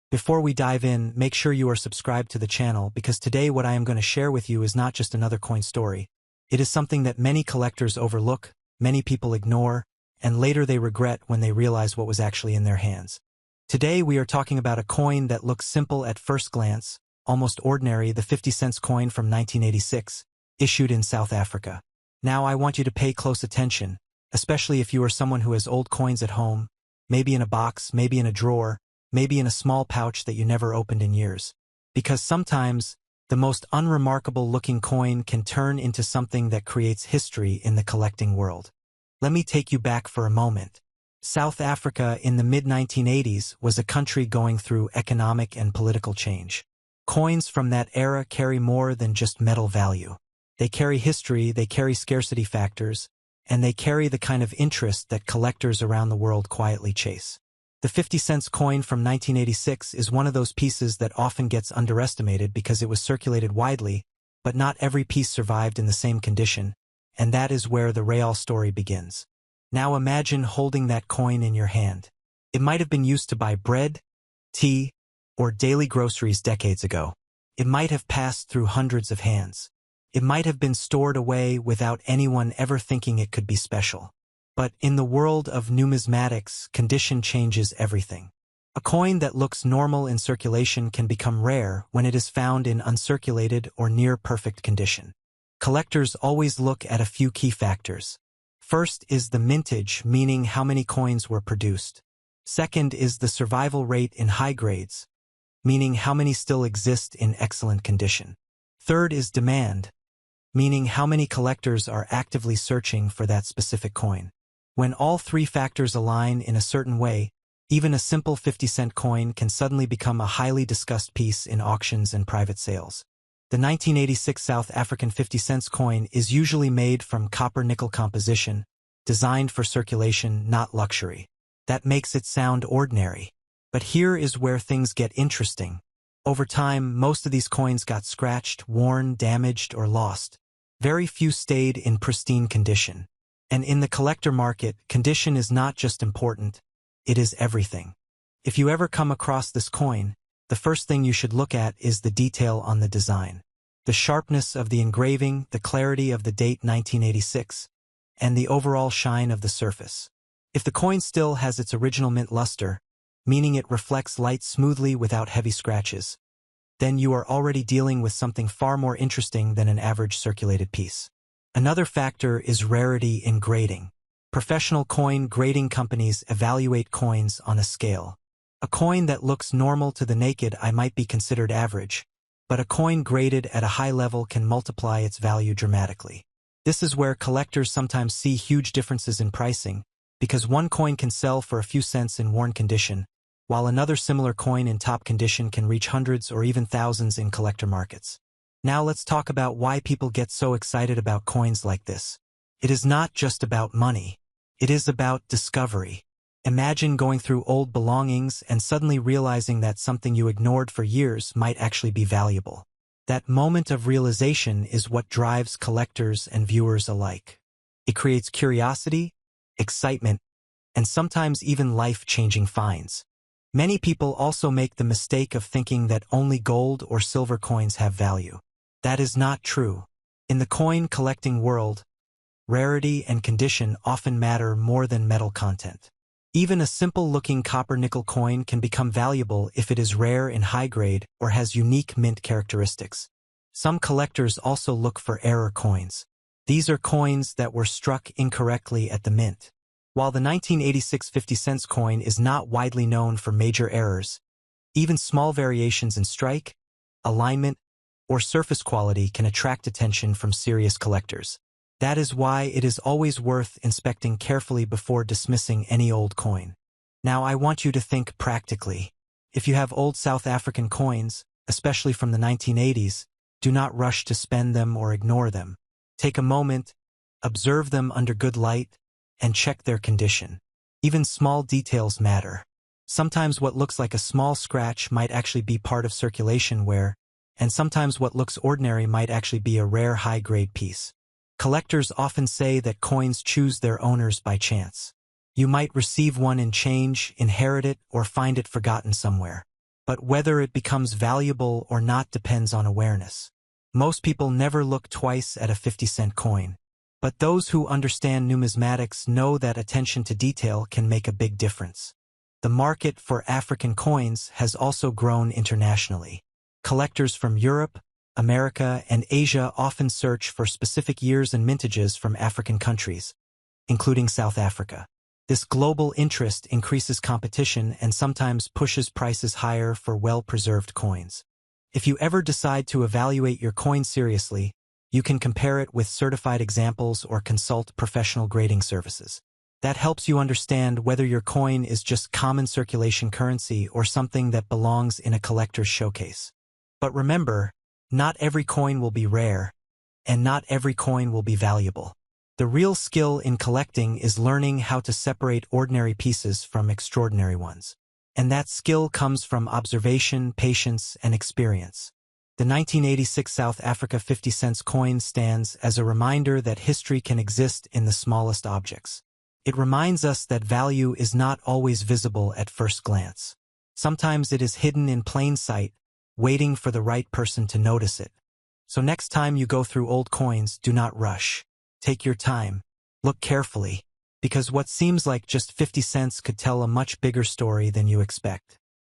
Before we dive in, make sure you are subscribed to the channel because today what I am going to share with you is not just another coin story. It is something that many collectors overlook, many people ignore, and later they regret when they realize what was actually in their hands. Today we are talking about a coin that looks simple at first glance, almost ordinary, the 50-cent coin from 1986, issued in South Africa. Now I want you to pay close attention, especially if you are someone who has old coins at home, maybe in a box, maybe in a drawer, maybe in a small pouch that you never opened in years. Because sometimes, the most unremarkable-looking coin can turn into something that creates history in the collecting world. Let me take you back for a moment. South Africa in the mid-1980s was a country going through economic and political change. Coins from that era carry more than just metal value. They carry history, they carry scarcity factors, and they carry the kind of interest that collectors around the world quietly chase. The 50-cent coin from 1986 is one of those pieces that often gets underestimated because it was circulated widely, but not every piece survived in the same condition, and that is where the real story begins. Now imagine holding that coin in your hand. It might have been used to buy bread, tea, or daily groceries decades ago. It might have passed through hundreds of hands. It might have been stored away without anyone ever thinking it could be special. But in the world of numismatics, condition changes everything. A coin that looks normal in circulation can become rare when it is found in uncirculated or near-perfect condition. Collectors always look at a few key factors. First is the mintage, meaning how many coins were produced. Second is the survival rate in high grades, meaning how many still exist in excellent condition. Third is demand, meaning how many collectors are actively searching for that specific coin. When all three factors align in a certain way, even a simple 50-cent coin can suddenly become a highly discussed piece in auctions and private sales. The 1986 South African 50-cent coin is usually made from copper-nickel composition, designed for circulation, not luxury. That makes it sound ordinary. But here is where things get interesting. Over time, most of these coins got scratched, worn, damaged, or lost. Very few stayed in pristine condition. And in the collector market, condition is not just important, it is everything. If you ever come across this coin, the first thing you should look at is the detail on the design. The sharpness of the engraving, the clarity of the date 1986, and the overall shine of the surface. If the coin still has its original mint luster, meaning it reflects light smoothly without heavy scratches, then you are already dealing with something far more interesting than an average circulated piece. Another factor is rarity in grading. Professional coin grading companies evaluate coins on a scale. A coin that looks normal to the naked eye might be considered average, but a coin graded at a high level can multiply its value dramatically. This is where collectors sometimes see huge differences in pricing, because one coin can sell for a few cents in worn condition, while another similar coin in top condition can reach hundreds or even thousands in collector markets. Now let's talk about why people get so excited about coins like this. It is not just about money. It is about discovery. Imagine going through old belongings and suddenly realizing that something you ignored for years might actually be valuable. That moment of realization is what drives collectors and viewers alike. It creates curiosity, excitement, and sometimes even life-changing finds. Many people also make the mistake of thinking that only gold or silver coins have value. That is not true. In the coin collecting world, rarity and condition often matter more than metal content. Even a simple-looking copper-nickel coin can become valuable if it is rare in high grade or has unique mint characteristics. Some collectors also look for error coins. These are coins that were struck incorrectly at the mint. While the 1986 50-cent coin is not widely known for major errors, even small variations in strike, alignment, or surface quality can attract attention from serious collectors. That is why it is always worth inspecting carefully before dismissing any old coin. Now I want you to think practically. If you have old South African coins, especially from the 1980s, do not rush to spend them or ignore them. Take a moment, observe them under good light, and check their condition. Even small details matter. Sometimes what looks like a small scratch might actually be part of circulation wear, and sometimes what looks ordinary might actually be a rare high-grade piece. Collectors often say that coins choose their owners by chance. You might receive one in change, inherit it, or find it forgotten somewhere. But whether it becomes valuable or not depends on awareness. Most people never look twice at a 50-cent coin. But those who understand numismatics know that attention to detail can make a big difference. The market for African coins has also grown internationally. Collectors from Europe, America, and Asia often search for specific years and mintages from African countries, including South Africa. This global interest increases competition and sometimes pushes prices higher for well-preserved coins. If you ever decide to evaluate your coin seriously, you can compare it with certified examples or consult professional grading services. That helps you understand whether your coin is just common circulation currency or something that belongs in a collector's showcase. But remember, not every coin will be rare, and not every coin will be valuable. The real skill in collecting is learning how to separate ordinary pieces from extraordinary ones. And that skill comes from observation, patience, and experience. The 1986 South Africa 50 cents coin stands as a reminder that history can exist in the smallest objects. It reminds us that value is not always visible at first glance. Sometimes it is hidden in plain sight, waiting for the right person to notice it. So next time you go through old coins, do not rush. Take your time. Look carefully, because what seems like just 50 cents could tell a much bigger story than you expect.